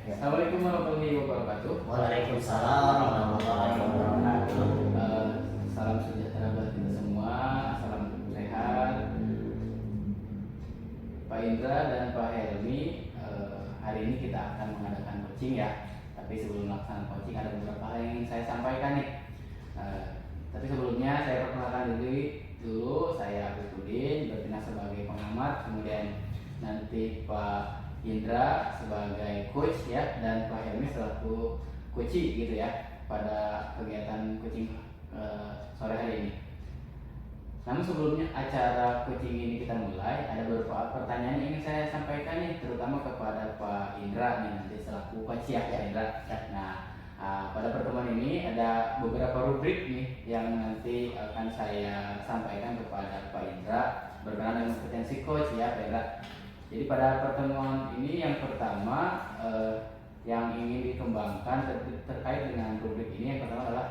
Ya. Assalamualaikum warahmatullahi wabarakatuh. Waalaikumsalam warahmatullahi wabarakatuh. Salam sejahtera buat kita semua, salam sehat. Pak Indra dan Pak Helmi, hari ini kita akan mengadakan coaching ya. Tapi sebelum melaksanakan coaching ada beberapa hal yang ingin saya sampaikan nih. Tapi sebelumnya saya perkenalkan dulu saya Abdul bertindak sebagai pengamat, kemudian nanti Pak Indra sebagai coach ya, dan Pak Helmi selaku coachee gitu ya pada kegiatan coaching sore hari ini. Namun sebelumnya acara coaching ini kita mulai, ada beberapa pertanyaan yang ingin saya sampaikan nih, terutama kepada Pak Indra nih nanti selaku coach ya, Pak Indra. Nah, pada pertemuan ini ada beberapa rubrik nih yang nanti akan saya sampaikan kepada Pak Indra berkenaan dengan kompetensi coach ya, Pak Indra. Jadi pada pertemuan ini yang pertama yang ingin dikembangkan terkait dengan rubrik ini, yang pertama adalah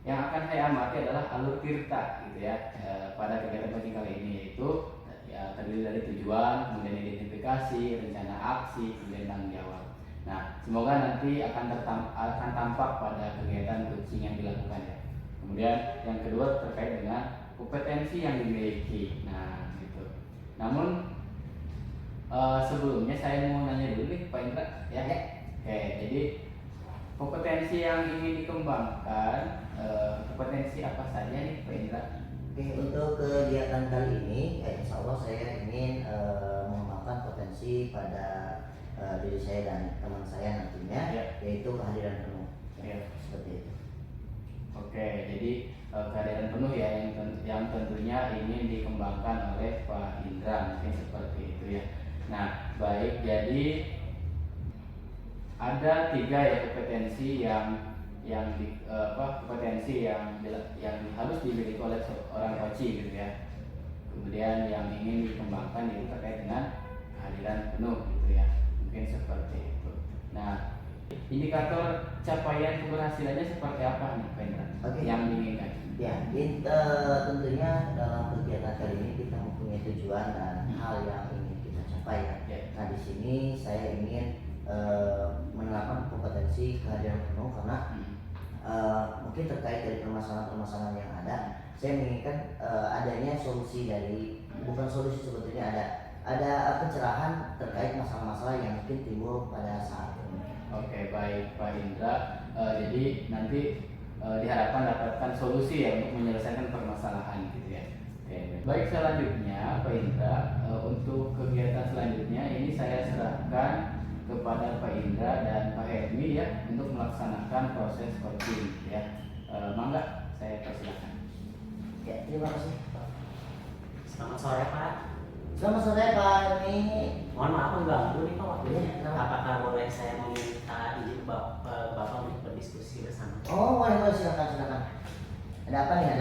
yang akan saya amati adalah alur tirta gitu ya pada kegiatan coaching kali ini, yaitu ya, terdiri dari tujuan, kemudian identifikasi, rencana aksi, kemudian tanggung jawab. Nah, semoga nanti akan tampak pada kegiatan coaching yang dilakukan ya. Kemudian yang kedua terkait dengan kompetensi yang dimiliki. Nah, gitu. Namun sebelumnya saya mau nanya dulu nih Pak Indra ya. Oke, jadi kompetensi yang ingin dikembangkan, kompetensi apa saja nih Pak Indra? Oke, untuk kegiatan kali ini, insya Allah saya ingin mengembangkan potensi pada diri saya dan teman saya nantinya, yaitu kehadiran penuh. Seperti itu. Oke, jadi kehadiran penuh ya yang tentunya ingin dikembangkan oleh Pak Indra, mungkin seperti itu ya. Nah, baik, jadi ada 3 ya kompetensi kompetensi yang harus dimiliki oleh seorang coaching gitu ya. Kemudian yang ingin dikembangkan itu terkait dengan kehadiran penuh gitu ya. Mungkin seperti itu. Nah, indikator capaian keberhasilannya seperti apa nih Pak Indra? Yang diinginkan? Ya, tentunya dalam kegiatan kali ini kita mempunyai tujuan dan hal yang ingin kita capai. Nah, di sini saya ingin menerapkan kompetensi kehadiran penuh karena mungkin terkait dari permasalahan-permasalahan yang ada, saya menginginkan adanya solusi dari, bukan solusi sebetulnya, ada pencerahan terkait masalah-masalah yang mungkin timbul pada saat ini. Oke, baik Pak Indra. Jadi nanti diharapkan dapatkan solusi ya untuk menyelesaikan permasalahan gitu ya. Oke, baik, selanjutnya Pak Indra, untuk kegiatan selanjutnya ini saya serahkan kepada Pak Indra dan Pak Helmi ya untuk melaksanakan proses coaching ya. Mangga saya persilakan. Ya, terima kasih. Selamat sore Pak. Selamat sore Pak Helmi. Mohon maaf mengganggu nih Pak waktunya. Ya, Apakah boleh saya meminta izin Bapak untuk berdiskusi bersama? Oh, boleh, silakan. Ada apa nih?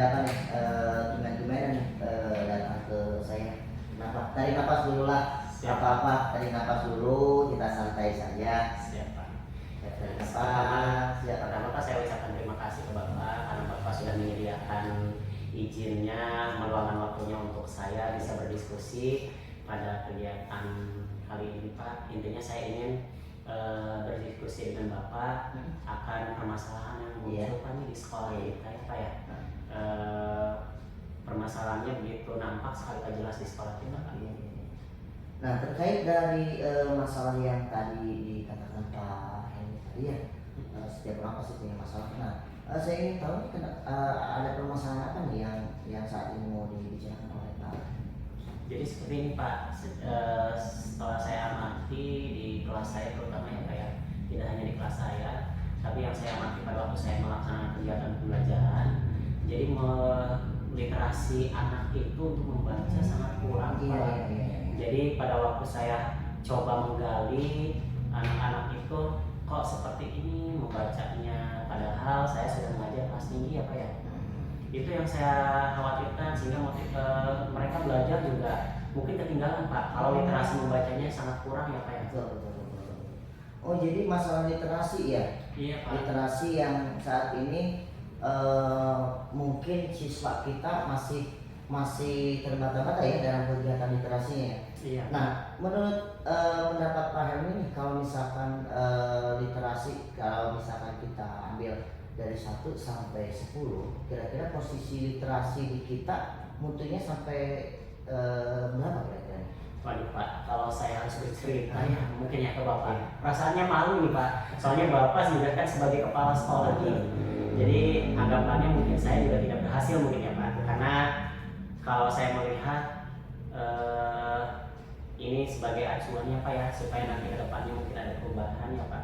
Tumben-tumbenan datang ke saya. Kenapa? Tarik nafas dulu lah. Apa-apa, tarik nafas dulu, kita santai saja. Siap Pak. Tarik nafas. Pertama Pak, saya ucapkan terima kasih ke Bapak karena Bapak sudah menyediakan izinnya, meluangkan waktunya untuk saya bisa berdiskusi pada kegiatan kali ini Pak. Intinya saya ingin berdiskusi dengan Bapak akan permasalahan yang muncul Pak nih di sekolah kita ya Pak ya. Permasalahannya begitu nampak sekali tak jelas di sekolah kita Pak. Nah, terkait dari masalah yang tadi dikatakan Pak Henry tadi ya, setiap orang pasti punya masalah. Nah, saya ingin tahu nih, ada permasalahan apa nih yang saat ini mau dibicarakan oleh Pak? Jadi seperti ini Pak, setelah saya amati di kelas saya terutama ya Pak ya, tidak hanya di kelas saya, tapi yang saya amati pada waktu saya melaksanakan kegiatan pembelajaran, jadi literasi anak itu untuk membaca sangat kurang Pak. Jadi pada waktu saya coba menggali anak-anak itu kok seperti ini membacanya, padahal saya sudah mengajar kelas tinggi ya Pak ya. Itu yang saya khawatirkan, sehingga mereka belajar juga mungkin ketinggalan Pak kalau literasi membacanya sangat kurang ya Pak ya. Betul. Oh, jadi masalah literasi ya? Iya Pak. Literasi yang saat ini mungkin siswa kita masih terbata-bata ya dalam kegiatan literasinya ya. Iya. Nah, menurut pendapat Pak Helmi nih, kalau misalkan literasi, kalau misalkan kita ambil dari 1 sampai 10, kira-kira posisi literasi di kita mutunya sampai berapa kira-kira? Waduh Pak, kalau saya harus bercerita ya mungkin ya ke Bapak. Perasaannya malu nih Pak, soalnya Bapak juga kan sebagai kepala sekolah nih. Jadi anggapannya mungkin saya juga tidak berhasil mungkin ya Pak, karena kalau saya melihat ini sebagai acuannya Pak ya, supaya nanti ke depannya mungkin ada perubahan ya Pak.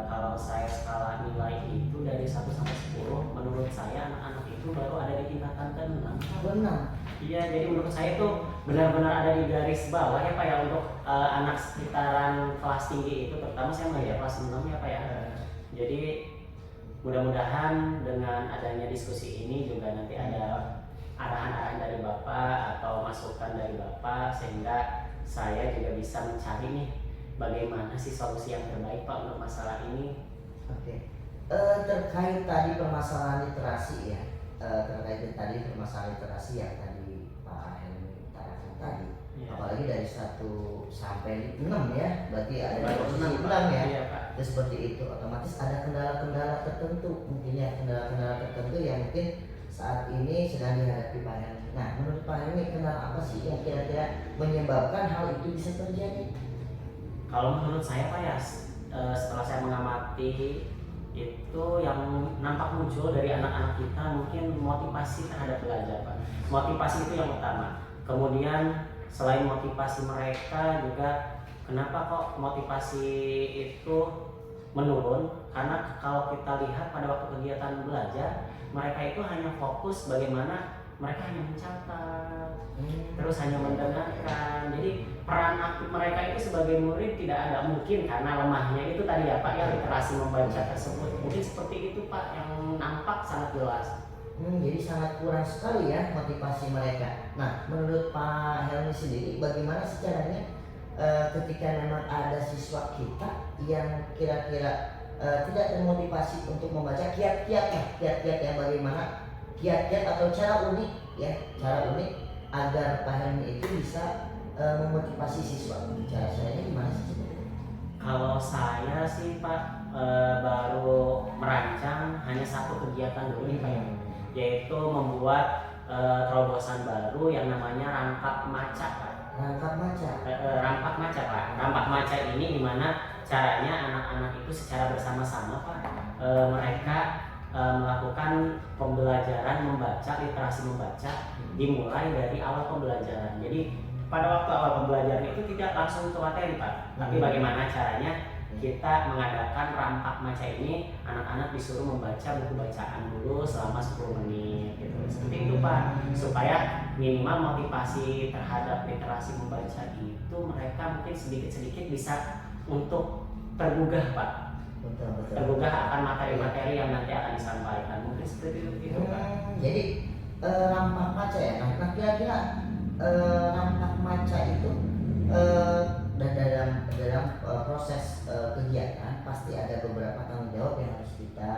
Kalau saya skala nilai itu dari 1 sampai 10, menurut saya anak-anak itu baru ada di tingkatan ke-6. Benar. Iya, jadi menurut saya itu benar-benar ada di garis bawah ya Pak ya, untuk anak sekitaran kelas tinggi itu, terutama saya melihat kelas 6 ya Pak ya. Jadi mudah-mudahan dengan adanya diskusi ini juga nanti ada arahan-arahan dari Bapak atau masukan dari Bapak, sehingga saya juga bisa mencari nih bagaimana sih solusi yang terbaik Pak untuk masalah ini. Oke. Terkait tadi permasalahan literasi ya, terkait tadi permasalahan literasi yang tadi Pak Helmi utarakan tadi, Ya. apalagi dari 1 sampai 6 ya, berarti ada di Baru posisi 6, 6 Pak. ya. Iya, Pak. Terus seperti itu, otomatis ada kendala-kendala tertentu, mungkin ya kendala-kendala tertentu yang mungkin saat ini sedang dihadapi Pak Helmi. Nah, menurut Pak Helmi, kendala apa sih yang kira-kira menyebabkan hal itu bisa terjadi? Kalau menurut saya Pak ya, setelah saya mengamati itu yang nampak muncul dari anak-anak kita mungkin motivasi terhadap belajar Pak. Motivasi itu yang utama. Kemudian selain motivasi mereka juga, kenapa kok motivasi itu menurun? Karena kalau kita lihat pada waktu kegiatan belajar, mereka itu hanya fokus bagaimana mereka hanya mencatat, terus hanya mendengarkan. Jadi peran aktif mereka itu sebagai murid tidak ada, mungkin karena lemahnya itu tadi ya Pak ya, literasi membaca tersebut. Mungkin seperti itu Pak yang nampak sangat jelas. Jadi sangat kurang sekali ya motivasi mereka. Nah, menurut Pak Helmi sendiri, bagaimana sih caranya ketika memang ada siswa kita yang kira-kira tidak termotivasi untuk membaca, kiat-kiat yang bagaimana, kiat-kiat atau cara unik ya, cara unik agar Pak Helmi itu bisa memotivasi siswa. Cara saya gimana sih? Kalau saya sih Pak baru merancang hanya 1 kegiatan dulu nih Pak ya, yaitu membuat terobosan baru yang namanya Rampak Maca Pak. Rangkap maca. Rampak Maca Pak. Rampak Maca ini dimana caranya anak-anak itu secara bersama-sama Pak, mereka melakukan pembelajaran membaca, literasi membaca dimulai dari awal pembelajaran. Jadi pada waktu awal pembelajaran itu tidak langsung ke materi Pak, tapi bagaimana caranya kita mengadakan Rampak Maca ini, anak-anak disuruh membaca buku bacaan dulu selama 10 menit gitu. Seperti itu Pak, supaya minimal motivasi terhadap literasi membaca itu mereka mungkin sedikit-sedikit bisa untuk tergugah Pak, Betul. tergugah akan materi-materi yang nanti akan disampaikan. Mungkin seperti itu Pak. Jadi rampak maca ya. Nah, kira-kira rampak maca itu dan dalam proses kegiatan pasti ada beberapa tanggung jawab yang harus kita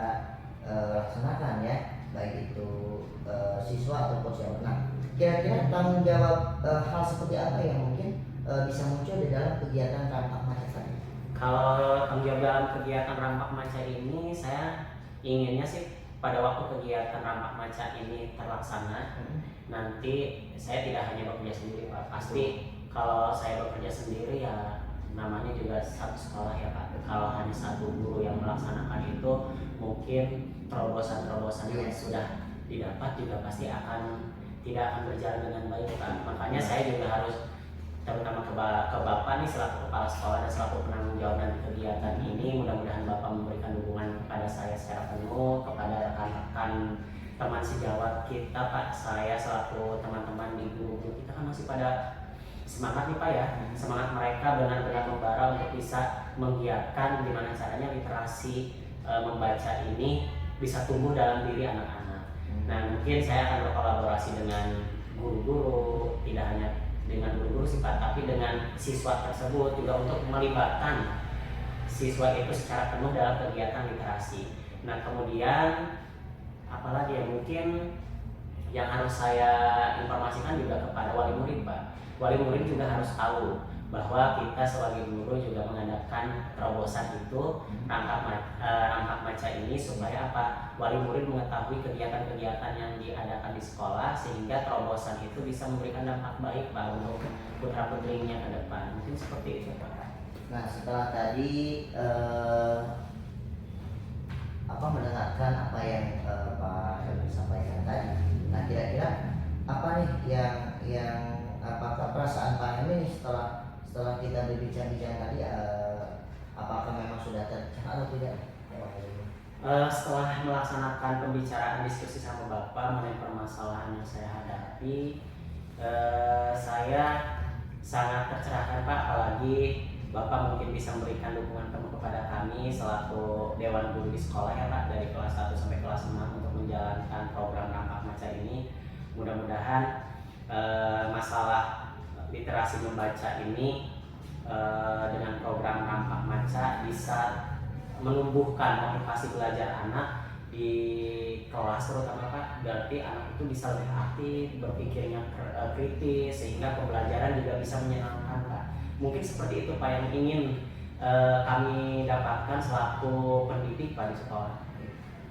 laksanakan ya, baik itu siswa ataupun siapa. Nah, kira-kira tanggung jawab hal seperti apa yang mungkin bisa muncul di dalam kegiatan rampak maca tadi? Kalau tanggung jawab dalam kegiatan Rampak Maca ini, saya inginnya sih pada waktu kegiatan Rampak Maca ini terlaksana, nanti saya tidak hanya bekerja sendiri Pak. Pasti kalau saya bekerja sendiri ya namanya juga satu sekolah ya Pak. Kalau hanya 1 guru yang melaksanakan itu, mungkin terobosan-terobosan yang sudah didapat juga pasti tidak akan berjalan dengan baik Pak. Makanya saya juga harus, terutama ke Bapak nih selaku kepala sekolah dan selaku penanggung jawab nanti kegiatan ini, mudah-mudahan Bapak memberikan dukungan kepada saya secara penuh, kepada rekan-rekan teman sejawat kita Pak. Saya selaku teman-teman di guru-guru kita kan masih pada semangat nih Pak ya, semangat mereka benar-benar membara untuk bisa menggiatkan gimana caranya literasi membaca ini bisa tumbuh dalam diri anak-anak. Nah, mungkin saya akan berkolaborasi dengan guru-guru, tidak hanya dengan guru-guru sih Pak, tapi dengan siswa tersebut juga untuk melibatkan siswa itu secara penuh dalam kegiatan literasi. Nah, kemudian apalagi ya, mungkin yang harus saya informasikan juga kepada wali murid Pak. wali murid juga harus tahu bahwa kita sebagai guru juga mengadakan terobosan itu rangkap maca ini supaya apa, wali murid mengetahui kegiatan-kegiatan yang diadakan di sekolah sehingga terobosan itu bisa memberikan dampak baik Pak untuk putra putrinya ke depan. Mungkin seperti itu Pak. Nah, setelah tadi mendengarkan apa yang Pak Helmi sampaikan tadi, nah kira-kira apa nih yang apakah perasaan Pak Helmi nih setelah kita berbincang-bincang tadi, apakah memang sudah tercerah atau tidak? Setelah melaksanakan pembicaraan diskusi sama Bapak mengenai permasalahan yang saya hadapi, saya sangat tercerahkan Pak, apalagi Bapak mungkin bisa memberikan dukungan penuh kepada kami selaku Dewan Guru di sekolah ya Pak, dari kelas 1 sampai kelas 6 untuk menjalankan program Rampak Maca ini. Mudah-mudahan masalah literasi membaca ini dengan program Rampak Maca bisa menumbuhkan motivasi belajar anak di kelas terutama Pak, berarti anak itu bisa lebih aktif, berpikirnya kritis, sehingga pembelajaran juga bisa menyenangkan Pak. Mungkin seperti itu Pak yang ingin kami dapatkan selaku pendidik Pak di sekolah.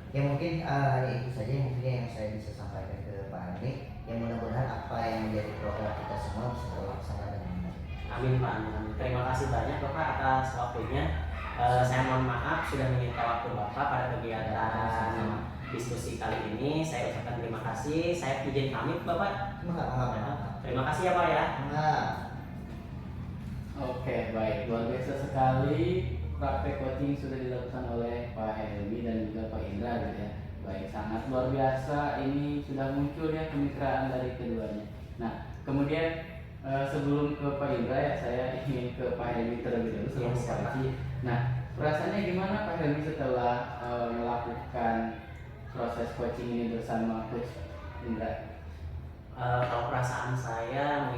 Ya mungkin hanya itu saja mungkin yang saya bisa sampaikan ke Pak Helmi. Yang mudah-mudahan apa yang menjadi program kita semua bisa terlaksana dengan baik. Amin Pak. Amin. Terima kasih banyak Bapak atas waktunya. Saya mohon maaf sudah menyita waktu Bapak pada kegiatan diskusi kali ini. Saya ucapkan terima kasih. Saya izin pamit Bapak. Terima kasih ya Pak ya. Oke, baik, luar biasa sekali praktek coaching sudah dilakukan oleh Pak Helmi dan juga Pak Indra gitu ya. Baik, sangat luar biasa, ini sudah muncul ya kemitraan dari keduanya. Nah, kemudian sebelum ke Pak Indra ya, saya ingin ke Pak Helmi terlebih dahulu selaku coach. Nah, perasaannya gimana Pak Helmi setelah melakukan proses coaching ini bersama Coach Indra? Kalau perasaan saya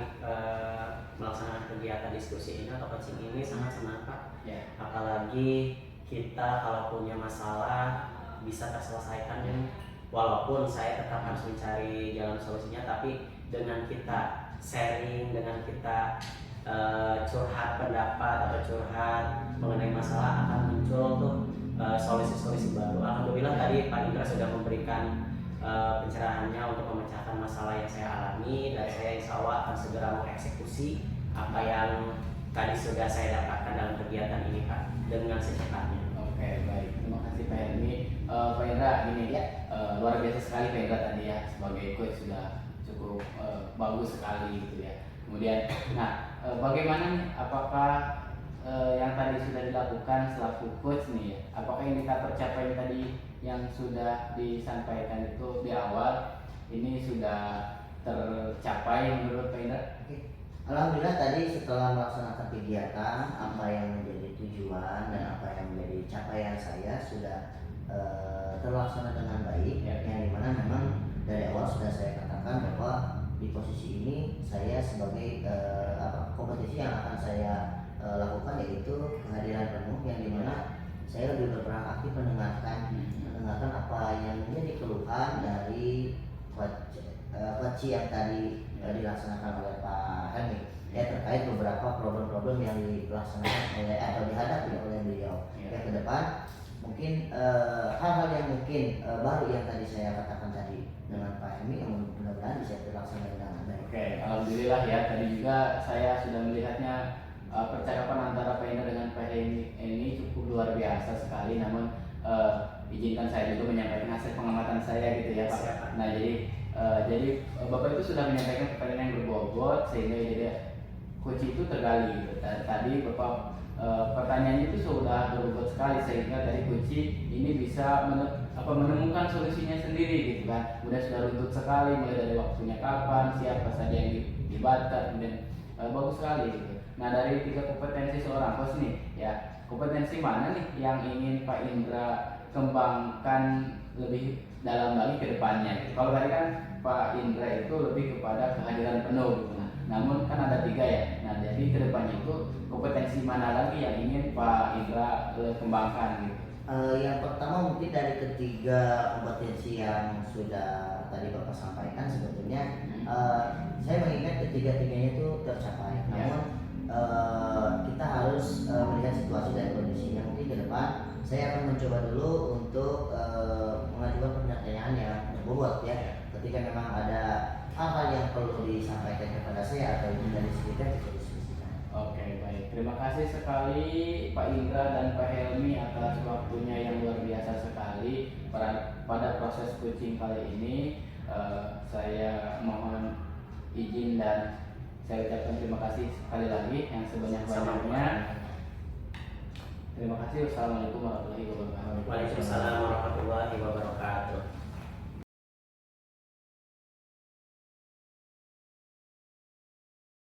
melaksanakan kegiatan diskusi ini atau coaching ini sangat senang Pak. Ya. Apalagi kita kalau punya masalah bisa terselesaikan, walaupun saya tetap harus mencari jalan solusinya, tapi dengan kita sharing, dengan kita curhat pendapat atau curhat mengenai masalah akan muncul tuh solusi-solusi baru. Alhamdulillah tadi Pak Indra sudah memberikan pencerahannya untuk memecahkan masalah yang saya alami, dan saya insya Allah akan segera mengeksekusi apa yang tadi sudah saya dapatkan dalam kegiatan ini Pak dengan secepatnya. Oke, baik, terima kasih Pak Helmi. Pak Indra, gini ya, luar biasa sekali Pak Indra tadi ya, sebagai coach sudah cukup bagus sekali gitu ya. Kemudian, nah bagaimana nih, apakah yang tadi sudah dilakukan selaku coach nih ya, apakah indikator capaian tadi yang sudah disampaikan itu di awal ini sudah tercapai menurut Pak Indra? Alhamdulillah tadi setelah melaksanakan kegiatan, apa yang menjadi tujuan dan apa yang menjadi capaian saya sudah terlaksana dengan baik. Yang dimana memang dari awal sudah saya katakan bahwa di posisi ini saya sebagai kompetisi yang akan saya lakukan yaitu kehadiran penuh, yang dimana saya lebih berperan aktif mendengarkan apa yang menjadi keluhan dari coach yang tadi dilaksanakan oleh Pak Helmi ya, terkait beberapa problem-problem yang dilaksanakan oleh atau dihadapi oleh beliau ya ke depan. Mungkin hal-hal yang mungkin baru yang tadi saya katakan tadi dengan Pak Helmi yang mudah-mudahan bisa terlaksana dengan baik. Oke, alhamdulillah ya, tadi juga saya sudah melihatnya percakapan antara Pak Indra dengan Pak Helmi ini cukup luar biasa sekali. Namun izinkan saya juga menyampaikan hasil pengamatan saya gitu ya Pak. Nah jadi Bapak itu sudah menyampaikan pertanyaan yang berbobot sehingga jadi coach itu tergali gitu. Tadi Bapak pertanyaannya itu sudah berbobot sekali sehingga dari coach ini bisa menemukan solusinya sendiri gitu kan. Kemudian sudah runtut sekali mulai dari waktunya kapan, siapa saja yang dilibatkan, kemudian bagus sekali gitu. Nah dari 3 kompetensi seorang coach nih ya, kompetensi mana nih yang ingin Pak Indra kembangkan lebih dalam lagi ke depannya gitu. Kalau tadi kan Pak Indra itu lebih kepada kehadiran penuh gitu. Nah, namun kan ada 3 ya. Nah jadi ke depannya itu kompetensi mana lagi yang ingin Pak Indra kembangkan gitu. Yang pertama mungkin dari ketiga kompetensi yang sudah tadi Bapak sampaikan sebetulnya saya mengingat ketiga-tiganya itu tercapai. Namun kita harus melihat situasi dan kondisinya. Mungkin ke depan saya akan mencoba dulu untuk mengajukan pertanyaan yang berbobot ya. Ketika memang ada hal-hal yang perlu disampaikan kepada saya atau dari kita bisa diskusikan. Oke, baik. Terima kasih sekali Pak Indra dan Pak Helmi atas waktunya yang luar biasa sekali pada proses coaching kali ini. Saya mohon izin dan saya ucapkan terima kasih sekali lagi yang sebanyak-banyaknya. Terima kasih. Wassalamualaikum warahmatullahi wabarakatuh. Waalaikumsalam warahmatullahi wabarakatuh.